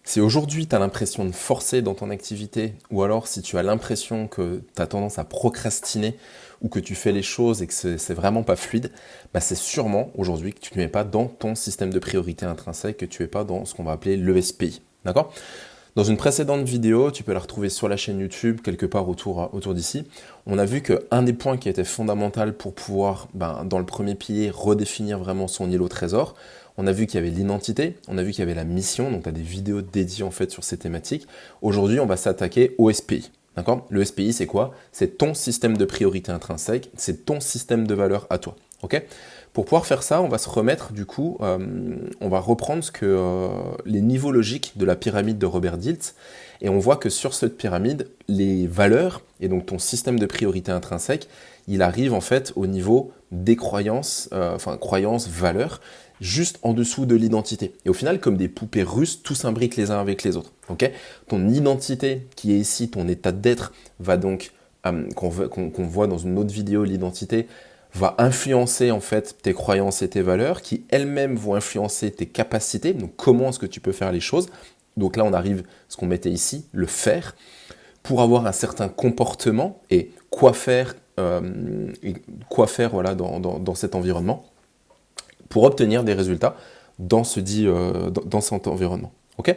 Si aujourd'hui tu as l'impression de forcer dans ton activité, ou alors si tu as l'impression que tu as tendance à procrastiner, ou que tu fais les choses et que c'est vraiment pas fluide, bah c'est sûrement aujourd'hui que tu ne es pas dans ton système de priorité intrinsèque, que tu n'es pas dans ce qu'on va appeler l'ESPI. D'accord? Dans une précédente vidéo, tu peux la retrouver sur la chaîne YouTube, quelque part autour d'ici, on a vu qu'un des points qui était fondamental pour pouvoir, dans le premier pilier, redéfinir vraiment son îlot trésor, on a vu qu'il y avait l'identité, on a vu qu'il y avait la mission, donc tu as des vidéos dédiées en fait sur ces thématiques. Aujourd'hui, on va s'attaquer au SPI. D'accord? Le SPI, c'est quoi? C'est ton système de priorité intrinsèque, c'est ton système de valeur à toi. Ok? Pour pouvoir faire ça, on va se remettre du coup, on va reprendre les niveaux logiques de la pyramide de Robert Dilts, et on voit que sur cette pyramide, les valeurs, et donc ton système de priorité intrinsèque, il arrive en fait au niveau des croyances, croyances, valeurs, juste en dessous de l'identité. Et au final, comme des poupées russes, tout s'imbrique les uns avec les autres. Okay? Ton identité, qui est ici, ton état d'être, va donc, qu'on voit dans une autre vidéo, l'identité, va influencer en fait tes croyances et tes valeurs, qui elles-mêmes vont influencer tes capacités, donc comment est-ce que tu peux faire les choses. Donc là, on arrive, ce qu'on mettait ici, le faire, pour avoir un certain comportement et quoi faire voilà, dans cet environnement, pour obtenir des résultats dans cet environnement. Okay?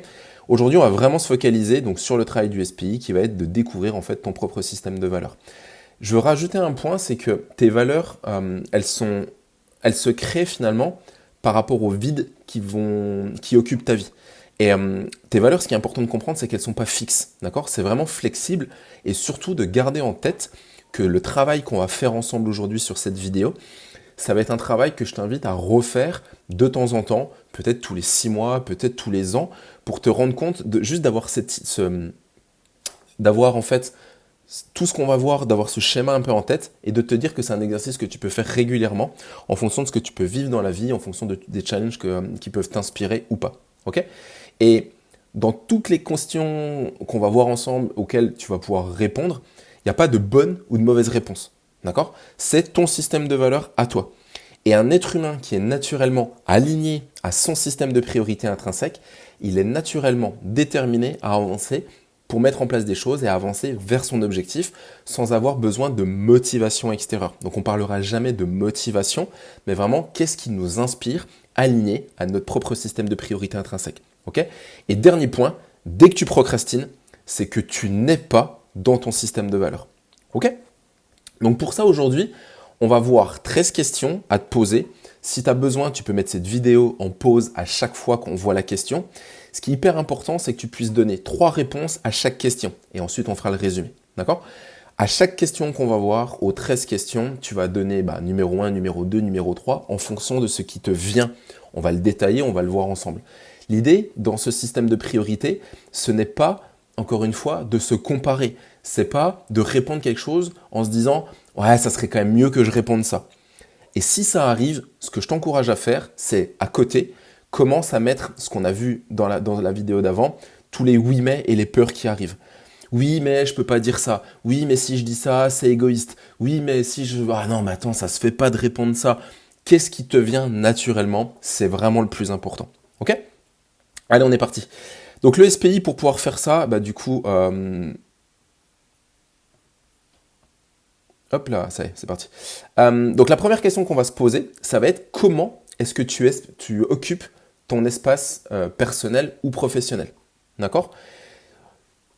Aujourd'hui, on va vraiment se focaliser donc, sur le travail du SPI, qui va être de découvrir en fait ton propre système de valeurs. Je veux rajouter un point, c'est que tes valeurs, elles se créent finalement par rapport au vide qui occupe ta vie. Et tes valeurs, ce qui est important de comprendre, c'est qu'elles ne sont pas fixes. D'accord? C'est vraiment flexible, et surtout de garder en tête que le travail qu'on va faire ensemble aujourd'hui sur cette vidéo, ça va être un travail que je t'invite à refaire de temps en temps, peut-être tous les 6 mois, peut-être tous les ans, pour te rendre compte juste d'avoir en fait tout ce qu'on va voir, d'avoir ce schéma un peu en tête, et de te dire que c'est un exercice que tu peux faire régulièrement en fonction de ce que tu peux vivre dans la vie, en fonction des challenges qui peuvent t'inspirer ou pas. Ok? Et dans toutes les questions qu'on va voir ensemble, auxquelles tu vas pouvoir répondre, il n'y a pas de bonne ou de mauvaise réponse. D'accord? C'est ton système de valeurs à toi. Et un être humain qui est naturellement aligné à son système de priorité intrinsèque, il est naturellement déterminé à avancer pour mettre en place des choses et à avancer vers son objectif sans avoir besoin de motivation extérieure. Donc on parlera jamais de motivation, mais vraiment qu'est-ce qui nous inspire aligné à notre propre système de priorité intrinsèque. Okay? Et dernier point, dès que tu procrastines, c'est que tu n'es pas dans ton système de valeurs. Ok? Donc pour ça, aujourd'hui, on va voir 13 questions à te poser. Si tu as besoin, tu peux mettre cette vidéo en pause à chaque fois qu'on voit la question. Ce qui est hyper important, c'est que tu puisses donner 3 réponses à chaque question. Et ensuite, on fera le résumé. D'accord? À chaque question qu'on va voir, aux 13 questions, tu vas donner numéro 1, numéro 2, numéro 3, en fonction de ce qui te vient. On va le détailler, on va le voir ensemble. L'idée, dans ce système de priorité, ce n'est pas, encore une fois, de se comparer. C'est pas de répondre quelque chose en se disant « Ouais, ça serait quand même mieux que je réponde ça ». Et si ça arrive, ce que je t'encourage à faire, c'est à côté, commence à mettre ce qu'on a vu dans la vidéo d'avant, tous les oui mais et les peurs qui arrivent. Oui mais je peux pas dire ça. Oui mais si je dis ça, c'est égoïste. Oui mais si je... Ah non mais attends, ça se fait pas de répondre ça. Qu'est-ce qui te vient naturellement? C'est vraiment le plus important. Ok? Allez, on est parti. Donc le SPI, pour pouvoir faire ça, du coup... Hop là, ça y est, c'est parti. Donc la première question qu'on va se poser, ça va être comment est-ce que tu occupes ton espace personnel ou professionnel. D'accord?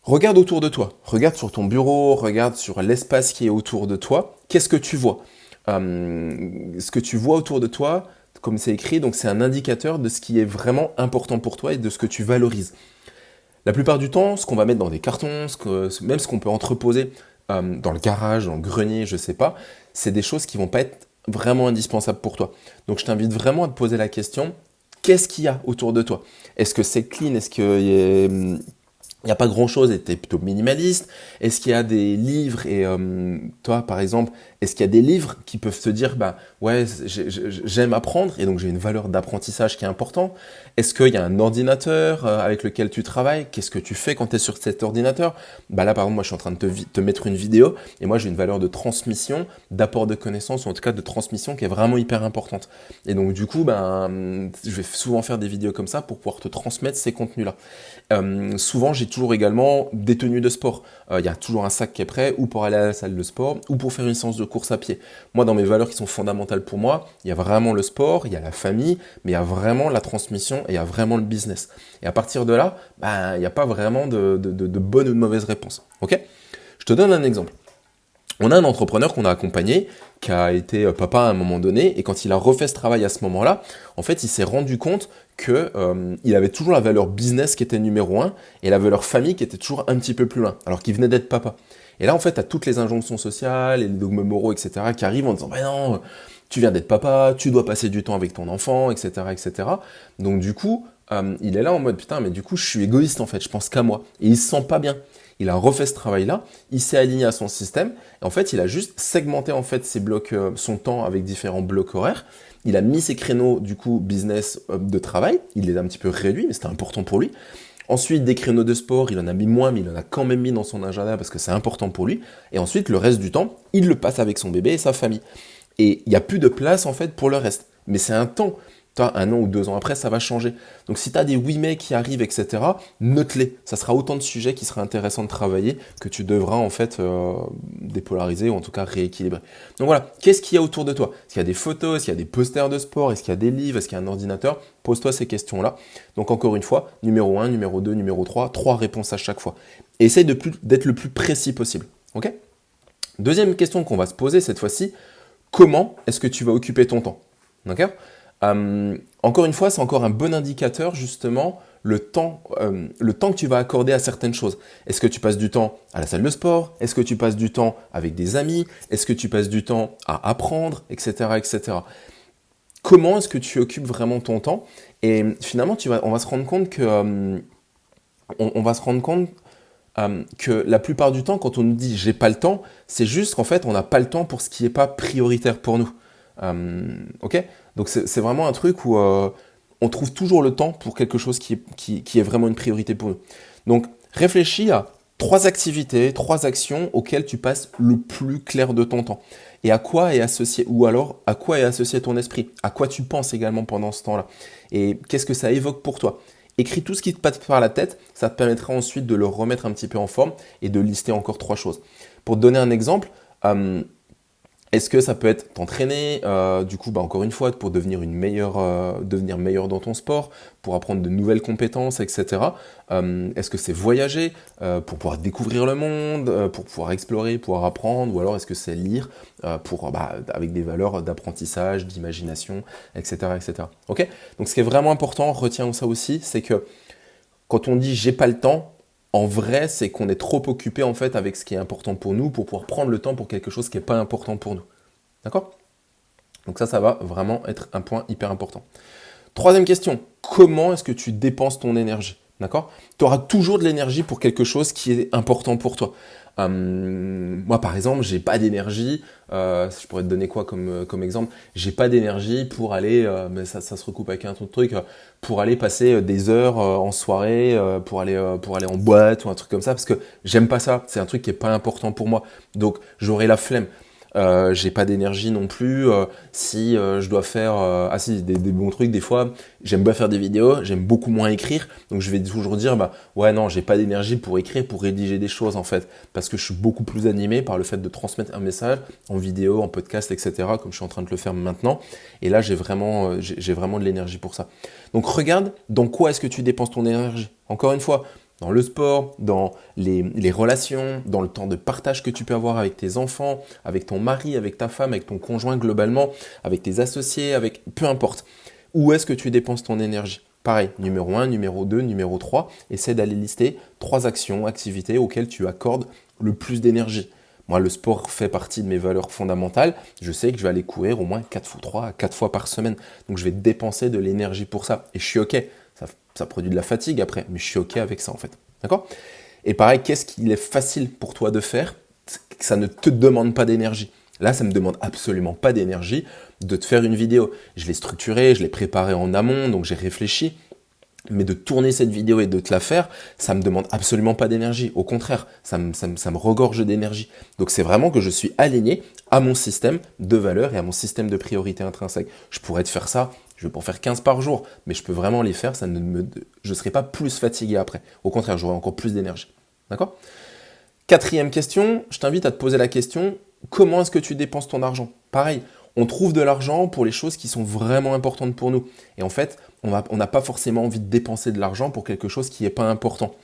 Regarde autour de toi, regarde sur ton bureau, regarde sur l'espace qui est autour de toi. Qu'est-ce que tu vois? Ce que tu vois autour de toi, comme c'est écrit, donc c'est un indicateur de ce qui est vraiment important pour toi et de ce que tu valorises. La plupart du temps, ce qu'on va mettre dans des cartons, même ce qu'on peut entreposer dans le garage, dans le grenier, je sais pas, c'est des choses qui vont pas être vraiment indispensables pour toi. Donc je t'invite vraiment à te poser la question, qu'est-ce qu'il y a autour de toi? Est-ce que c'est clean? Est-ce qu'il y a il n'y a pas grand-chose et tu es plutôt minimaliste. Est-ce qu'il y a des livres et toi, par exemple, est-ce qu'il y a des livres qui peuvent te dire, bah ouais, j'aime apprendre et donc j'ai une valeur d'apprentissage qui est importante. Est-ce qu'il y a un ordinateur avec lequel tu travailles? Qu'est-ce que tu fais quand tu es sur cet ordinateur? Bah là, par exemple, moi, je suis en train de te mettre une vidéo et moi, j'ai une valeur de transmission, d'apport de connaissances ou en tout cas de transmission qui est vraiment hyper importante. Et donc, du coup, ben, je vais souvent faire des vidéos comme ça pour pouvoir te transmettre ces contenus-là. Souvent, j'ai toujours également des tenues de sport. Il y a toujours un sac qui est prêt, ou pour aller à la salle de sport, ou pour faire une séance de course à pied. Moi, dans mes valeurs qui sont fondamentales pour moi, il y a vraiment le sport, il y a la famille, mais il y a vraiment la transmission et il y a vraiment le business. Et à partir de là, ben, il n'y a pas vraiment de bonne ou de mauvaise réponse. Ok? Je te donne un exemple. On a un entrepreneur qu'on a accompagné, qui a été papa à un moment donné, et quand il a refait ce travail à ce moment-là, en fait, il s'est rendu compte que il avait toujours la valeur business qui était numéro un, et la valeur famille qui était toujours un petit peu plus loin, alors qu'il venait d'être papa. Et là, en fait, tu as toutes les injonctions sociales et les dogmes moraux, etc., qui arrivent en disant, ben non, tu viens d'être papa, tu dois passer du temps avec ton enfant, etc., etc. Donc du coup, il est là en mode, putain, mais du coup, je suis égoïste, en fait, je pense qu'à moi. Et il se sent pas bien. Il a refait ce travail-là, il s'est aligné à son système, et en fait, il a juste segmenté en fait ses blocs, son temps avec différents blocs horaires. Il a mis ses créneaux du coup business de travail, il les a un petit peu réduits, mais c'était important pour lui. Ensuite, des créneaux de sport, il en a mis moins, mais il en a quand même mis dans son agenda parce que c'est important pour lui. Et ensuite, le reste du temps, il le passe avec son bébé et sa famille. Et il n'y a plus de place en fait pour le reste. Mais c'est un temps. Toi, 1 an ou 2 ans après, ça va changer. Donc si tu as des oui mais qui arrivent, etc., note-les. Ça sera autant de sujets qui seraient intéressants de travailler que tu devras en fait dépolariser ou en tout cas rééquilibrer. Donc voilà, qu'est-ce qu'il y a autour de toi? Est-ce qu'il y a des photos? Est-ce qu'il y a des posters de sport? Est-ce qu'il y a des livres? Est-ce qu'il y a un ordinateur? Pose-toi ces questions-là. Donc encore une fois, numéro 1, numéro 2, numéro 3 réponses à chaque fois. Et essaye d'être le plus précis possible. Ok? Deuxième question qu'on va se poser cette fois-ci, comment est-ce que tu vas occuper ton temps? D'accord? Encore une fois, c'est encore un bon indicateur justement le temps que tu vas accorder à certaines choses. Est-ce que tu passes du temps à la salle de sport? Est-ce que tu passes du temps avec des amis? Est-ce que tu passes du temps à apprendre, etc., etc. Comment est-ce que tu occupes vraiment ton temps? Et finalement, on va se rendre compte que on va se rendre compte que la plupart du temps, quand on nous dit j'ai pas le temps, c'est juste qu'en fait, on n'a pas le temps pour ce qui n'est pas prioritaire pour nous. Ok? Donc c'est vraiment un truc où on trouve toujours le temps pour quelque chose qui est vraiment une priorité pour nous. Donc réfléchis à 3 activités, 3 actions auxquelles tu passes le plus clair de ton temps. Et à quoi est associé, ou alors à quoi est associé ton esprit? À quoi tu penses également pendant ce temps-là? Et qu'est-ce que ça évoque pour toi? Écris tout ce qui te passe par la tête, ça te permettra ensuite de le remettre un petit peu en forme et de lister encore 3 choses. Pour te donner un exemple, est-ce que ça peut être t'entraîner, du coup, bah, encore une fois, pour devenir devenir meilleur dans ton sport, pour apprendre de nouvelles compétences, etc. Est-ce que c'est voyager pour pouvoir découvrir le monde, pour pouvoir explorer, pouvoir apprendre, ou alors est-ce que c'est lire avec des valeurs d'apprentissage, d'imagination, etc., etc. Ok? Donc, ce qui est vraiment important, retiens ça aussi, c'est que quand on dit j'ai pas le temps, en vrai, c'est qu'on est trop occupé en fait avec ce qui est important pour nous pour pouvoir prendre le temps pour quelque chose qui n'est pas important pour nous. D'accord? Donc ça va vraiment être un point hyper important. Troisième question, comment est-ce que tu dépenses ton énergie? D'accord? Tu auras toujours de l'énergie pour quelque chose qui est important pour toi. Moi, par exemple, j'ai pas d'énergie. Je pourrais te donner quoi comme exemple? J'ai pas d'énergie pour aller, mais ça se recoupe avec un autre truc, pour aller passer des heures en soirée, pour aller en boîte ou un truc comme ça, parce que j'aime pas ça. C'est un truc qui est pas important pour moi. Donc, j'aurai la flemme. J'ai pas d'énergie non plus si je dois faire si des bons trucs des fois. J'aime pas faire des vidéos, j'aime beaucoup moins écrire, donc je vais toujours dire bah ouais non, j'ai pas d'énergie pour écrire, pour rédiger des choses en fait, parce que je suis beaucoup plus animé par le fait de transmettre un message en vidéo, en podcast, etc., comme je suis en train de le faire maintenant. Et là j'ai vraiment de l'énergie pour ça. Donc regarde dans quoi est-ce que tu dépenses ton énergie. Encore une fois, dans le sport, dans les relations, dans le temps de partage que tu peux avoir avec tes enfants, avec ton mari, avec ta femme, avec ton conjoint globalement, avec tes associés, avec peu importe. Où est-ce que tu dépenses ton énergie? Pareil, numéro 1, numéro 2, numéro 3, essaie d'aller lister 3 actions, activités auxquelles tu accordes le plus d'énergie. Moi, le sport fait partie de mes valeurs fondamentales. Je sais que je vais aller courir au moins 3 à 4 fois par semaine. Donc, je vais dépenser de l'énergie pour ça. Et je suis OK. Ça produit de la fatigue après, mais je suis OK avec ça en fait. D'accord? Et pareil, qu'est-ce qu'il est facile pour toi de faire? Ça ne te demande pas d'énergie. Là, ça me demande absolument pas d'énergie de te faire une vidéo. Je l'ai structurée, je l'ai préparée en amont, donc j'ai réfléchi. Mais de tourner cette vidéo et de te la faire, ça me demande absolument pas d'énergie. Au contraire, ça me regorge d'énergie. Donc c'est vraiment que je suis aligné à mon système de valeurs et à mon système de priorité intrinsèque. Je pourrais te faire ça, je vais pour faire 15 par jour, mais je peux vraiment les faire, je ne serai pas plus fatigué après. Au contraire, j'aurai encore plus d'énergie. D'accord? Quatrième question, je t'invite à te poser la question, comment est-ce que tu dépenses ton argent? Pareil, on trouve de l'argent pour les choses qui sont vraiment importantes pour nous. Et en fait, on n'a pas forcément envie de dépenser de l'argent pour quelque chose qui n'est pas important.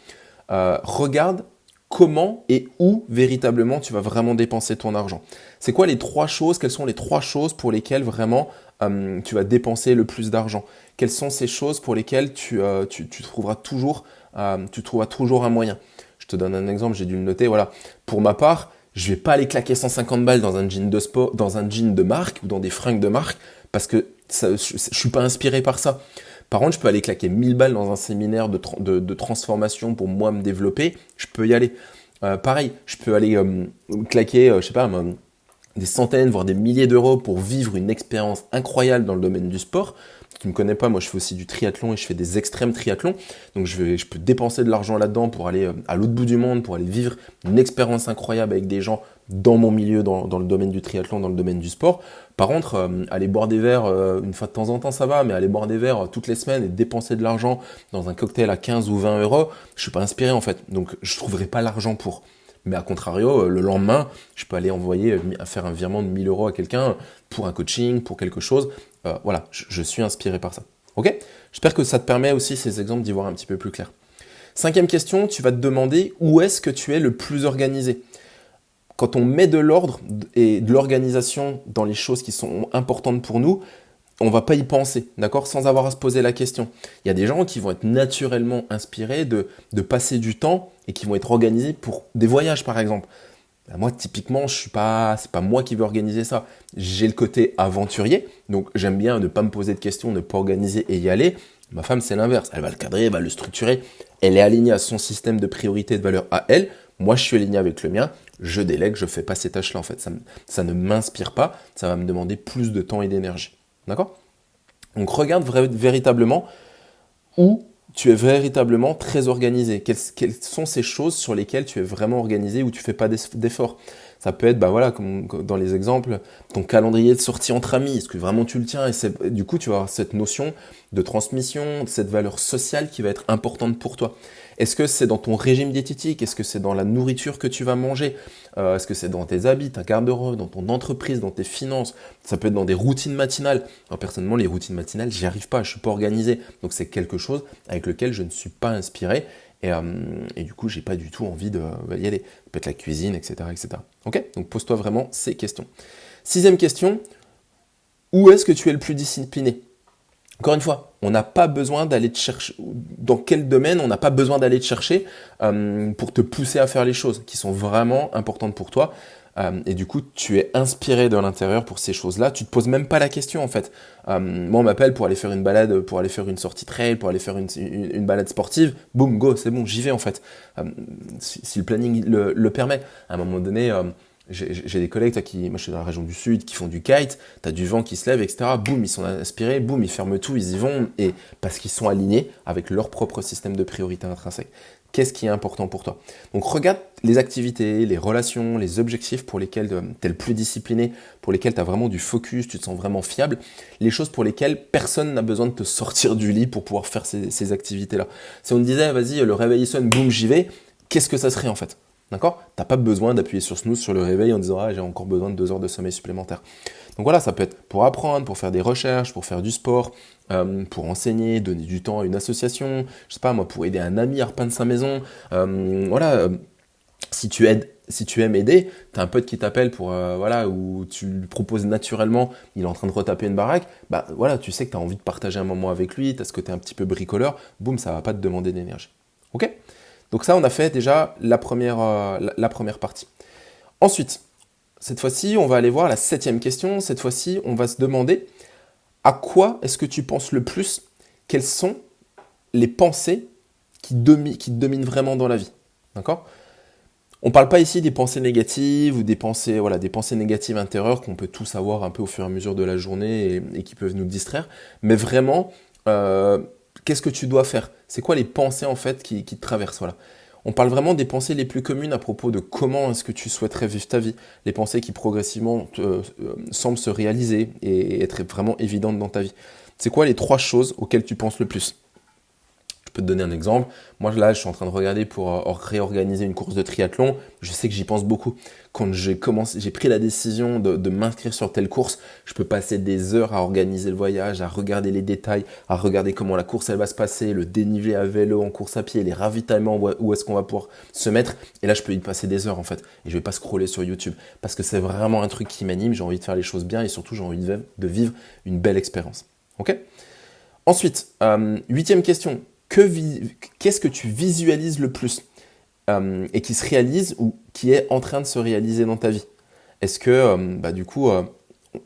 Regarde comment et où véritablement tu vas vraiment dépenser ton argent. C'est quoi les trois choses? Quelles sont les trois choses pour lesquelles vraiment tu vas dépenser le plus d'argent? Quelles sont ces choses pour lesquelles tu trouveras toujours un moyen? Je te donne un exemple, j'ai dû le noter. Voilà, pour ma part, je vais pas aller claquer 150 balles dans un jean de sport, dans un jean de marque ou dans des fringues de marque parce que je suis pas inspiré par ça. Par contre, je peux aller claquer 1000 balles dans un séminaire de transformation pour moi me développer. Je peux y aller. Pareil, je peux aller claquer, je sais pas, des centaines, voire des milliers d'euros pour vivre une expérience incroyable dans le domaine du sport. Qui me connaît pas, moi je fais aussi du triathlon et je fais des extrêmes triathlons. Donc je peux dépenser de l'argent là-dedans pour aller à l'autre bout du monde, pour aller vivre une expérience incroyable avec des gens dans mon milieu, dans le domaine du triathlon, dans le domaine du sport. Par contre, aller boire des verres une fois de temps en temps, ça va, mais aller boire des verres toutes les semaines et dépenser de l'argent dans un cocktail à 15 ou 20 euros, je suis pas inspiré en fait. Donc je trouverai pas l'argent pour. Mais à contrario, le lendemain, je peux aller faire un virement de 1000 euros à quelqu'un pour un coaching, pour quelque chose. Voilà, je suis inspiré par ça. Ok? J'espère que ça te permet aussi, ces exemples, d'y voir un petit peu plus clair. Cinquième question, tu vas te demander où est-ce que tu es le plus organisé. Quand on met de l'ordre et de l'organisation dans les choses qui sont importantes pour nous, on va pas y penser, d'accord, sans avoir à se poser la question. Il y a des gens qui vont être naturellement inspirés de passer du temps et qui vont être organisés pour des voyages, par exemple. Ben moi, typiquement, c'est pas moi qui vais organiser ça. J'ai le côté aventurier, donc j'aime bien ne pas me poser de questions, ne pas organiser et y aller. Ma femme, c'est l'inverse. Elle va le cadrer, elle va le structurer. Elle est alignée à son système de priorité et de valeur à elle. Moi, je suis aligné avec le mien. Je délègue, je fais pas ces tâches-là, en fait. Ça ne m'inspire pas. Ça va me demander plus de temps et d'énergie. D'accord? Donc regarde véritablement où tu es véritablement très organisé. Quelles sont ces choses sur lesquelles tu es vraiment organisé, où tu fais pas d'efforts. Ça peut être, bah voilà, comme dans les exemples, ton calendrier de sortie entre amis. Est-ce que vraiment tu le tiens? Et du coup, tu vas avoir cette notion de transmission, cette valeur sociale qui va être importante pour toi. Est-ce que c'est dans ton régime diététique? Est-ce que c'est dans la nourriture que tu vas manger? Est-ce que c'est dans tes habits, ta garde-robe, dans ton entreprise, dans tes finances? Ça peut être dans des routines matinales. Alors, personnellement, les routines matinales, j'y arrive pas, je suis pas organisé. Donc c'est quelque chose avec lequel je ne suis pas inspiré. Et du coup, j'ai pas du tout envie de y aller. Ça peut être la cuisine, etc., etc. Ok? Donc pose-toi vraiment ces questions. Sixième question, où est-ce que tu es le plus discipliné? Encore une fois, on n'a pas besoin d'aller te chercher, dans quel domaine on n'a pas besoin d'aller te chercher pour te pousser à faire les choses qui sont vraiment importantes pour toi. Et du coup, tu es inspiré de l'intérieur pour ces choses-là. Tu te poses même pas la question en fait. Moi, on m'appelle pour aller faire une balade, pour aller faire une sortie trail, pour aller faire une balade sportive. Boum, go, c'est bon, j'y vais en fait. Si le planning le permet. À un moment donné, j'ai des collègues, moi je suis dans la région du sud, qui font du kite, t'as du vent qui se lève, etc. Boum, ils sont inspirés, boum, ils ferment tout, ils y vont, et parce qu'ils sont alignés avec leur propre système de priorité intrinsèque. Qu'est-ce qui est important pour toi? Donc regarde les activités, les relations, les objectifs pour lesquels tu es le plus discipliné, pour lesquels tu as vraiment du focus, tu te sens vraiment fiable, les choses pour lesquelles personne n'a besoin de te sortir du lit pour pouvoir faire ces activités-là. Si on te disait, vas-y, le réveil sonne, boum, j'y vais, qu'est-ce que ça serait en fait? D'accord? T'as pas besoin d'appuyer sur snooze sur le réveil en disant ah j'ai encore besoin de 2 heures de sommeil supplémentaire. Donc voilà, ça peut être pour apprendre, pour faire des recherches, pour faire du sport, pour enseigner, donner du temps à une association, je sais pas moi, pour aider un ami à repeindre sa maison. Si tu aimes aider, t'as un pote qui t'appelle pour ou tu lui proposes naturellement, il est en train de retaper une baraque, bah voilà, tu sais que t'as envie de partager un moment avec lui, t'as ce côté un petit peu bricoleur, boum, ça va pas te demander d'énergie. Ok? Donc ça, on a fait déjà la première partie. Ensuite, cette fois-ci, on va aller voir la 7e question. Cette fois-ci, on va se demander à quoi est-ce que tu penses le plus? Quelles sont les pensées qui te dominent vraiment dans la vie. D'accord? On ne parle pas ici des pensées négatives ou des pensées négatives intérieures qu'on peut tous avoir un peu au fur et à mesure de la journée et qui peuvent nous distraire, mais vraiment, qu'est-ce que tu dois faire? C'est quoi les pensées en fait qui te traversent? Voilà. On parle vraiment des pensées les plus communes à propos de comment est-ce que tu souhaiterais vivre ta vie, les pensées qui progressivement semblent se réaliser et être vraiment évidentes dans ta vie. C'est quoi les 3 choses auxquelles tu penses le plus? Je peux te donner un exemple. Moi, là, je suis en train de regarder pour réorganiser une course de triathlon. Je sais que j'y pense beaucoup. Quand j'ai pris la décision de m'inscrire sur telle course, je peux passer des heures à organiser le voyage, à regarder les détails, à regarder comment la course elle va se passer, le dénivelé à vélo, en course à pied, les ravitaillements, où est-ce qu'on va pouvoir se mettre. Et là, je peux y passer des heures en fait. Et je vais pas scroller sur YouTube parce que c'est vraiment un truc qui m'anime. J'ai envie de faire les choses bien et surtout, j'ai envie de vivre une belle expérience. Ok? Ensuite, 8e question. Qu'est-ce que tu visualises le plus et qui se réalise ou qui est en train de se réaliser dans ta vie? Est-ce que, du coup, on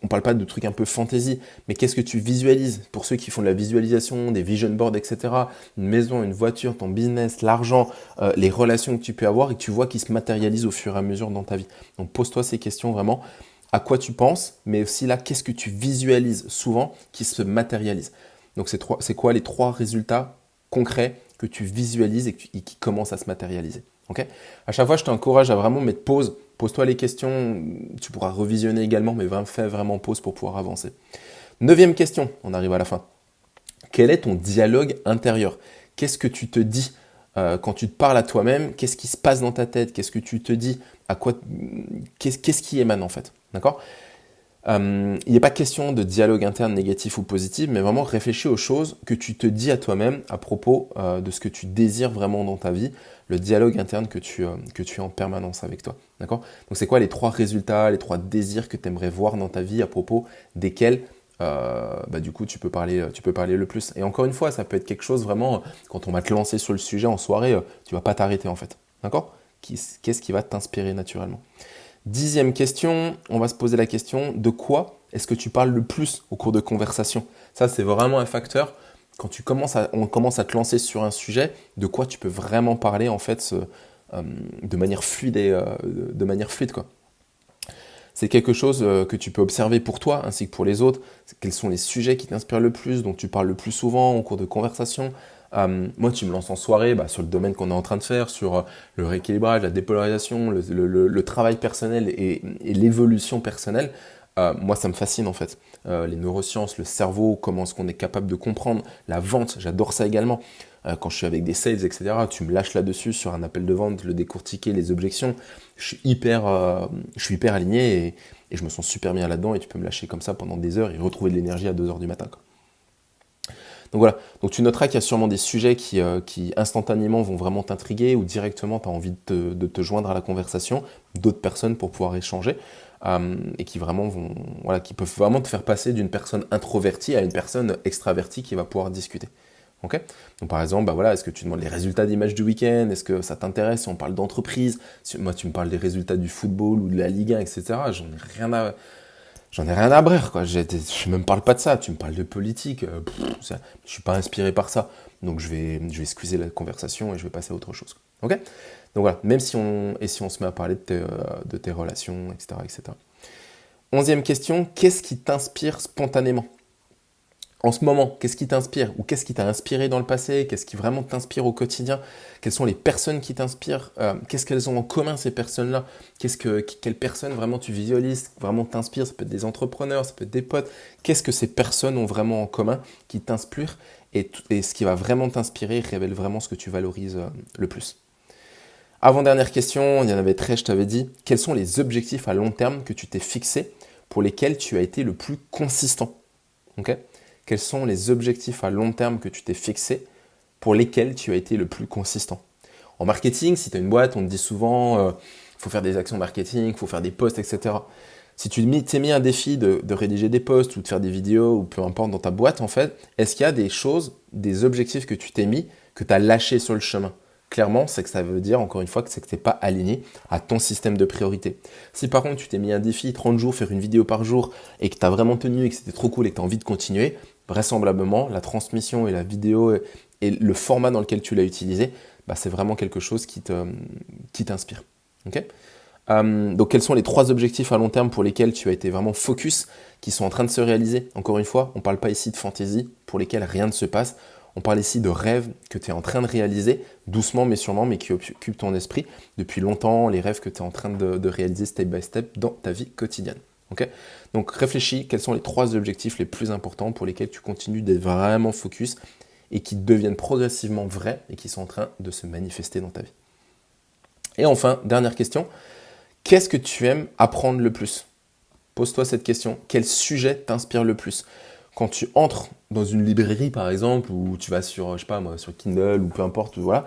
ne parle pas de trucs un peu fantasy, mais qu'est-ce que tu visualises? Pour ceux qui font de la visualisation, des vision boards, etc., une maison, une voiture, ton business, l'argent, les relations que tu peux avoir et que tu vois qui se matérialisent au fur et à mesure dans ta vie. Donc pose-toi ces questions vraiment. À quoi tu penses, mais aussi là, qu'est-ce que tu visualises souvent qui se matérialise? Donc c'est quoi les 3 résultats concrets que tu visualises et qui commencent à se matérialiser? Okay, à chaque fois, je t'encourage à vraiment mettre pause. Pose-toi les questions. Tu pourras revisionner également, mais fais vraiment pause pour pouvoir avancer. 9e question, on arrive à la fin. Quel est ton dialogue intérieur? Qu'est-ce que tu te dis quand tu te parles à toi-même? Qu'est-ce qui se passe dans ta tête? Qu'est-ce que tu te dis? Qu'est-ce qui émane en fait? D'accord? Il n'est pas question de dialogue interne négatif ou positif, mais vraiment réfléchis aux choses que tu te dis à toi-même à propos de ce que tu désires vraiment dans ta vie, le dialogue interne que tu as en permanence avec toi. D'accord? Donc c'est quoi les 3 résultats, les 3 désirs que tu aimerais voir dans ta vie à propos desquels du coup tu peux parler le plus. Et encore une fois, ça peut être quelque chose vraiment, quand on va te lancer sur le sujet en soirée, tu vas pas t'arrêter en fait. D'accord? Qu'est-ce qui va t'inspirer naturellement? 10e question, on va se poser la question de quoi est-ce que tu parles le plus au cours de conversation? Ça, c'est vraiment un facteur. Quand on commence à te lancer sur un sujet, de quoi tu peux vraiment parler en fait de manière fluide quoi. C'est quelque chose que tu peux observer pour toi ainsi que pour les autres. Quels sont les sujets qui t'inspirent le plus, dont tu parles le plus souvent au cours de conversation? Moi, tu me lances en soirée sur le domaine qu'on est en train de faire, sur le rééquilibrage, la dépolarisation, le travail personnel et l'évolution personnelle. Moi, ça me fascine en fait. Les neurosciences, le cerveau, comment est-ce qu'on est capable de comprendre, la vente, j'adore ça également. Quand je suis avec des sales, etc., tu me lâches là-dessus sur un appel de vente, le décortiquer, les objections. Je suis hyper aligné et je me sens super bien là-dedans et tu peux me lâcher comme ça pendant des heures et retrouver de l'énergie à 2 heures du matin, quoi. Donc voilà, donc tu noteras qu'il y a sûrement des sujets qui instantanément vont vraiment t'intriguer ou directement tu as envie de te joindre à la conversation, d'autres personnes pour pouvoir échanger et qui peuvent vraiment te faire passer d'une personne introvertie à une personne extravertie qui va pouvoir discuter. Okay, donc par exemple, est-ce que tu demandes les résultats des matchs du week-end? Est-ce que ça t'intéresse si on parle d'entreprise? Moi, tu me parles des résultats du football ou de la Ligue 1, etc. J'en ai rien à brère, quoi. Je ne me parle pas de ça. Tu me parles de politique. Je suis pas inspiré par ça. Donc je vais excuser la conversation et je vais passer à autre chose. Ok? Donc voilà. Même si on se met à parler de tes relations, etc., etc. 11e question. Qu'est-ce qui t'inspire spontanément? En ce moment, qu'est-ce qui t'inspire? Ou qu'est-ce qui t'a inspiré dans le passé? Qu'est-ce qui vraiment t'inspire au quotidien? Quelles sont les personnes qui t'inspirent? Qu'est-ce qu'elles ont en commun, ces personnes-là? Quelles personnes vraiment tu visualises, vraiment t'inspirent? Ça peut être des entrepreneurs, ça peut être des potes. Qu'est-ce que ces personnes ont vraiment en commun qui t'inspirent? Et ce qui va vraiment t'inspirer révèle vraiment ce que tu valorises le plus. Avant-dernière question, il y en avait 13, je t'avais dit. Quels sont les objectifs à long terme que tu t'es fixés pour lesquels tu as été le plus consistant? Ok? Quels sont les objectifs à long terme que tu t'es fixés pour lesquels tu as été le plus consistant? En marketing, si tu as une boîte, on te dit souvent faut faire des actions marketing, il faut faire des posts, etc. Si tu t'es mis un défi de rédiger des posts ou de faire des vidéos ou peu importe dans ta boîte, en fait, est-ce qu'il y a des choses, des objectifs que tu t'es mis, que tu as lâchés sur le chemin? Clairement, c'est que ça veut dire, encore une fois, que c'est que tu n'es pas aligné à ton système de priorité. Si par contre, tu t'es mis un défi, 30 jours, faire une vidéo par jour, et que tu as vraiment tenu et que c'était trop cool et que tu as envie de continuer, vraisemblablement, la transmission et la vidéo et le format dans lequel tu l'as utilisé, bah, c'est vraiment quelque chose qui t'inspire. Okay. Donc quels sont les 3 objectifs à long terme pour lesquels tu as été vraiment focus, qui sont en train de se réaliser? Encore une fois, on ne parle pas ici de fantaisie, pour lesquels rien ne se passe. On parle ici de rêves que tu es en train de réaliser, doucement mais sûrement, mais qui occupent ton esprit depuis longtemps, les rêves que tu es en train de réaliser step by step dans ta vie quotidienne. Okay. Donc réfléchis, quels sont les 3 objectifs les plus importants pour lesquels tu continues d'être vraiment focus et qui deviennent progressivement vrais et qui sont en train de se manifester dans ta vie. Et enfin, dernière question, qu'est-ce que tu aimes apprendre le plus? Pose-toi cette question. Quel sujet t'inspire le plus? Quand tu entres dans une librairie, par exemple, ou tu vas sur, je sais pas moi, sur Kindle ou peu importe, voilà,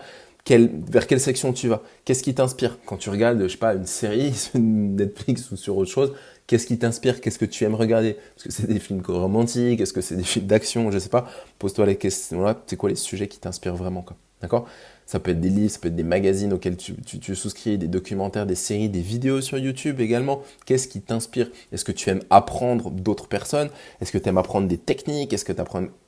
vers quelle section tu vas? Qu'est-ce qui t'inspire? Quand tu regardes, je sais pas, une série sur Netflix ou sur autre chose, qu'est-ce qui t'inspire? Qu'est-ce que tu aimes regarder? Est-ce que c'est des films romantiques? Est-ce que c'est des films d'action? Je sais pas. Pose-toi les questions là. C'est quoi les sujets qui t'inspirent vraiment, quoi? D'accord? Ça peut être des livres, ça peut être des magazines auxquels tu souscris, des documentaires, des séries, des vidéos sur YouTube également. Qu'est-ce qui t'inspire? Est-ce que tu aimes apprendre d'autres personnes? Est-ce que tu aimes apprendre des techniques? Est-ce que tu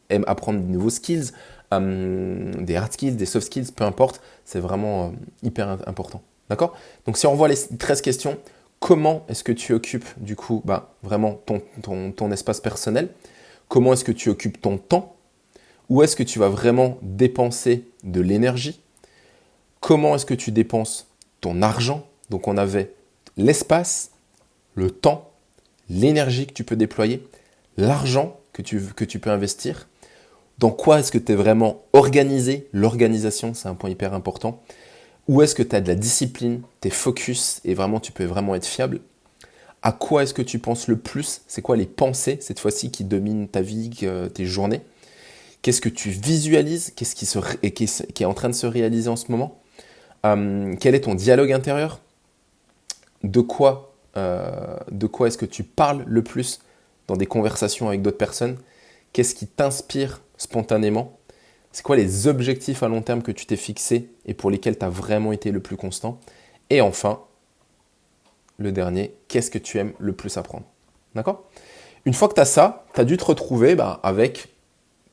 aimes apprendre de nouveaux skills? Des hard skills, des soft skills, peu importe. C'est vraiment hyper important. D'accord? Donc si on revoit les 13 questions, comment est-ce que tu occupes du coup vraiment ton espace personnel? Comment est-ce que tu occupes ton temps? Où est-ce que tu vas vraiment dépenser de l'énergie? Comment est-ce que tu dépenses ton argent? Donc on avait l'espace, le temps, l'énergie que tu peux déployer, l'argent que tu peux investir. Dans quoi est-ce que tu es vraiment organisé? L'organisation, c'est un point hyper important. Où est-ce que tu as de la discipline, tu es focus et vraiment tu peux vraiment être fiable? À quoi est-ce que tu penses le plus? C'est quoi les pensées cette fois-ci qui dominent ta vie, tes journées? Qu'est-ce que tu visualises? Qu'est-ce qui est en train de se réaliser en ce moment? Quel est ton dialogue intérieur? De quoi est-ce que tu parles le plus dans des conversations avec d'autres personnes? Qu'est-ce qui t'inspire spontanément? C'est quoi les objectifs à long terme que tu t'es fixés et pour lesquels tu as vraiment été le plus constant? Et enfin, le dernier, qu'est-ce que tu aimes le plus apprendre? D'accord? Une fois que tu as ça, tu as dû te retrouver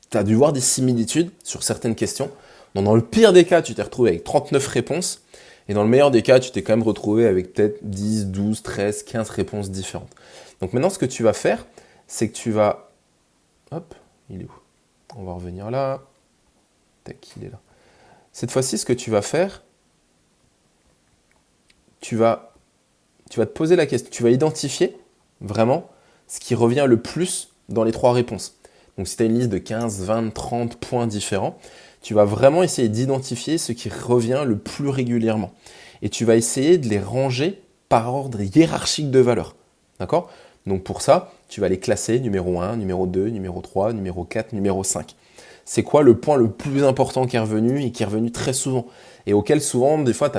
tu as dû voir des similitudes sur certaines questions. Donc, dans le pire des cas, tu t'es retrouvé avec 39 réponses. Et dans le meilleur des cas, tu t'es quand même retrouvé avec peut-être 10, 12, 13, 15 réponses différentes. Donc maintenant, ce que tu vas faire, c'est que tu vas... Hop, il est où? On va revenir là. Tac, il est là. Cette fois-ci, ce que tu vas faire, tu vas te poser la question, tu vas identifier vraiment ce qui revient le plus dans les 3 réponses. Donc si tu as une liste de 15, 20, 30 points différents, tu vas vraiment essayer d'identifier ce qui revient le plus régulièrement. Et tu vas essayer de les ranger par ordre hiérarchique de valeur. D'accord? Donc pour ça, tu vas les classer numéro 1, numéro 2, numéro 3, numéro 4, numéro 5. C'est quoi le point le plus important qui est revenu et qui est revenu très souvent et auquel souvent, des fois,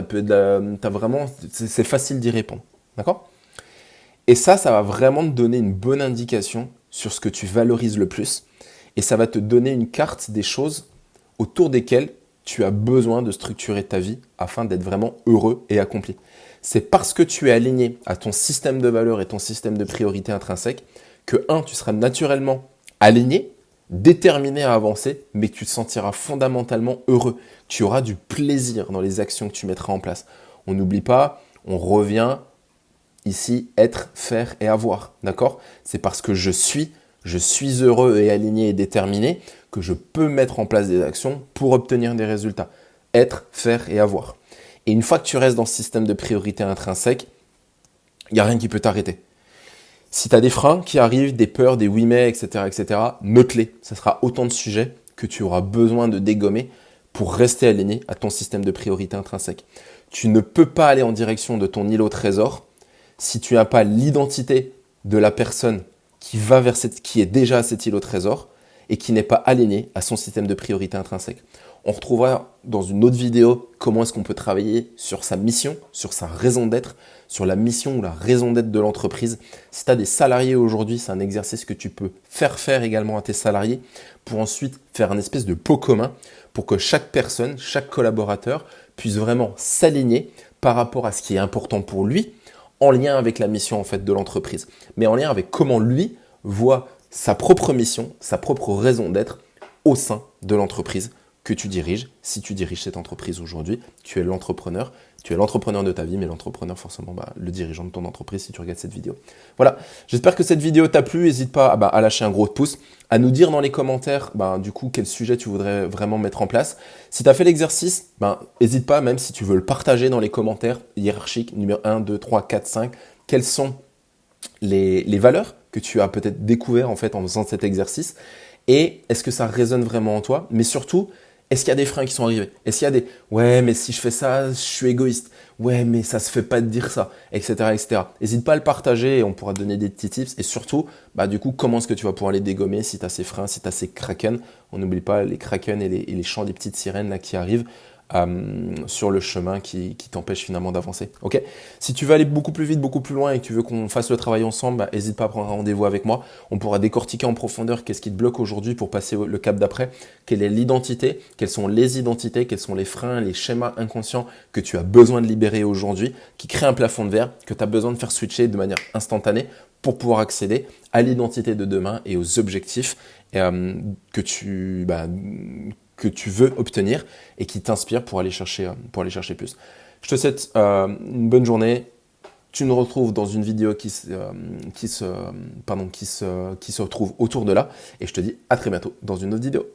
c'est facile d'y répondre. D'accord? Et ça va vraiment te donner une bonne indication sur ce que tu valorises le plus. Et ça va te donner une carte des choses autour desquelles tu as besoin de structurer ta vie afin d'être vraiment heureux et accompli. C'est parce que tu es aligné à ton système de valeurs et ton système de priorité intrinsèque que, tu seras naturellement aligné, déterminé à avancer, mais que tu te sentiras fondamentalement heureux. Tu auras du plaisir dans les actions que tu mettras en place. On n'oublie pas, on revient ici, être, faire et avoir. D'accord? C'est parce que je suis heureux et aligné et déterminé que je peux mettre en place des actions pour obtenir des résultats. Être, faire et avoir. Et une fois que tu restes dans ce système de priorité intrinsèque, il n'y a rien qui peut t'arrêter. Si tu as des freins qui arrivent, des peurs, des oui mais, etc., note-les. Ce sera autant de sujets que tu auras besoin de dégommer pour rester aligné à ton système de priorité intrinsèque. Tu ne peux pas aller en direction de ton îlot au trésor si tu n'as pas l'identité de la personne qui est déjà à cet îlot au trésor et qui n'est pas aligné à son système de priorité intrinsèque. On retrouvera dans une autre vidéo comment est-ce qu'on peut travailler sur sa mission, sur sa raison d'être, sur la mission ou la raison d'être de l'entreprise. Si tu as des salariés aujourd'hui, c'est un exercice que tu peux faire également à tes salariés pour ensuite faire un espèce de pot commun pour que chaque personne, chaque collaborateur puisse vraiment s'aligner par rapport à ce qui est important pour lui en lien avec la mission en fait de l'entreprise, mais en lien avec comment lui voit sa propre mission, sa propre raison d'être au sein de l'entreprise que tu diriges. Si tu diriges cette entreprise aujourd'hui, tu es l'entrepreneur de ta vie, mais l'entrepreneur forcément le dirigeant de ton entreprise si tu regardes cette vidéo. Voilà, j'espère que cette vidéo t'a plu, n'hésite pas à lâcher un gros pouce, à nous dire dans les commentaires du coup quel sujet tu voudrais vraiment mettre en place. Si tu as fait l'exercice, n'hésite pas, même si tu veux le partager dans les commentaires hiérarchiques, numéro 1, 2, 3, 4, 5, quelles sont les valeurs que tu as peut-être découvert en fait en faisant cet exercice et est-ce que ça résonne vraiment en toi, mais surtout, est-ce qu'il y a des freins qui sont arrivés? Est-ce qu'il y a des « ouais, mais si je fais ça, je suis égoïste. Ouais, mais ça se fait pas de dire ça. » etc. etc. N'hésite pas à le partager et on pourra te donner des petits tips. Et surtout, du coup, comment est-ce que tu vas pouvoir les dégommer si tu as ces freins, si tu as ces kraken. On n'oublie pas les kraken et les chants des petites sirènes là, qui arrivent sur le chemin qui t'empêche finalement d'avancer. Ok. Si tu veux aller beaucoup plus vite, beaucoup plus loin et que tu veux qu'on fasse le travail ensemble, n'hésite pas à prendre un rendez-vous avec moi. On pourra décortiquer en profondeur qu'est-ce qui te bloque aujourd'hui pour passer le cap d'après, quelle est l'identité, quelles sont les identités, quels sont les freins, les schémas inconscients que tu as besoin de libérer aujourd'hui, qui créent un plafond de verre que tu as besoin de faire switcher de manière instantanée pour pouvoir accéder à l'identité de demain et aux objectifs que tu veux obtenir et qui t'inspire pour aller chercher plus. Je te souhaite une bonne journée. Tu nous retrouves dans une vidéo qui se retrouve autour de là. Et je te dis à très bientôt dans une autre vidéo.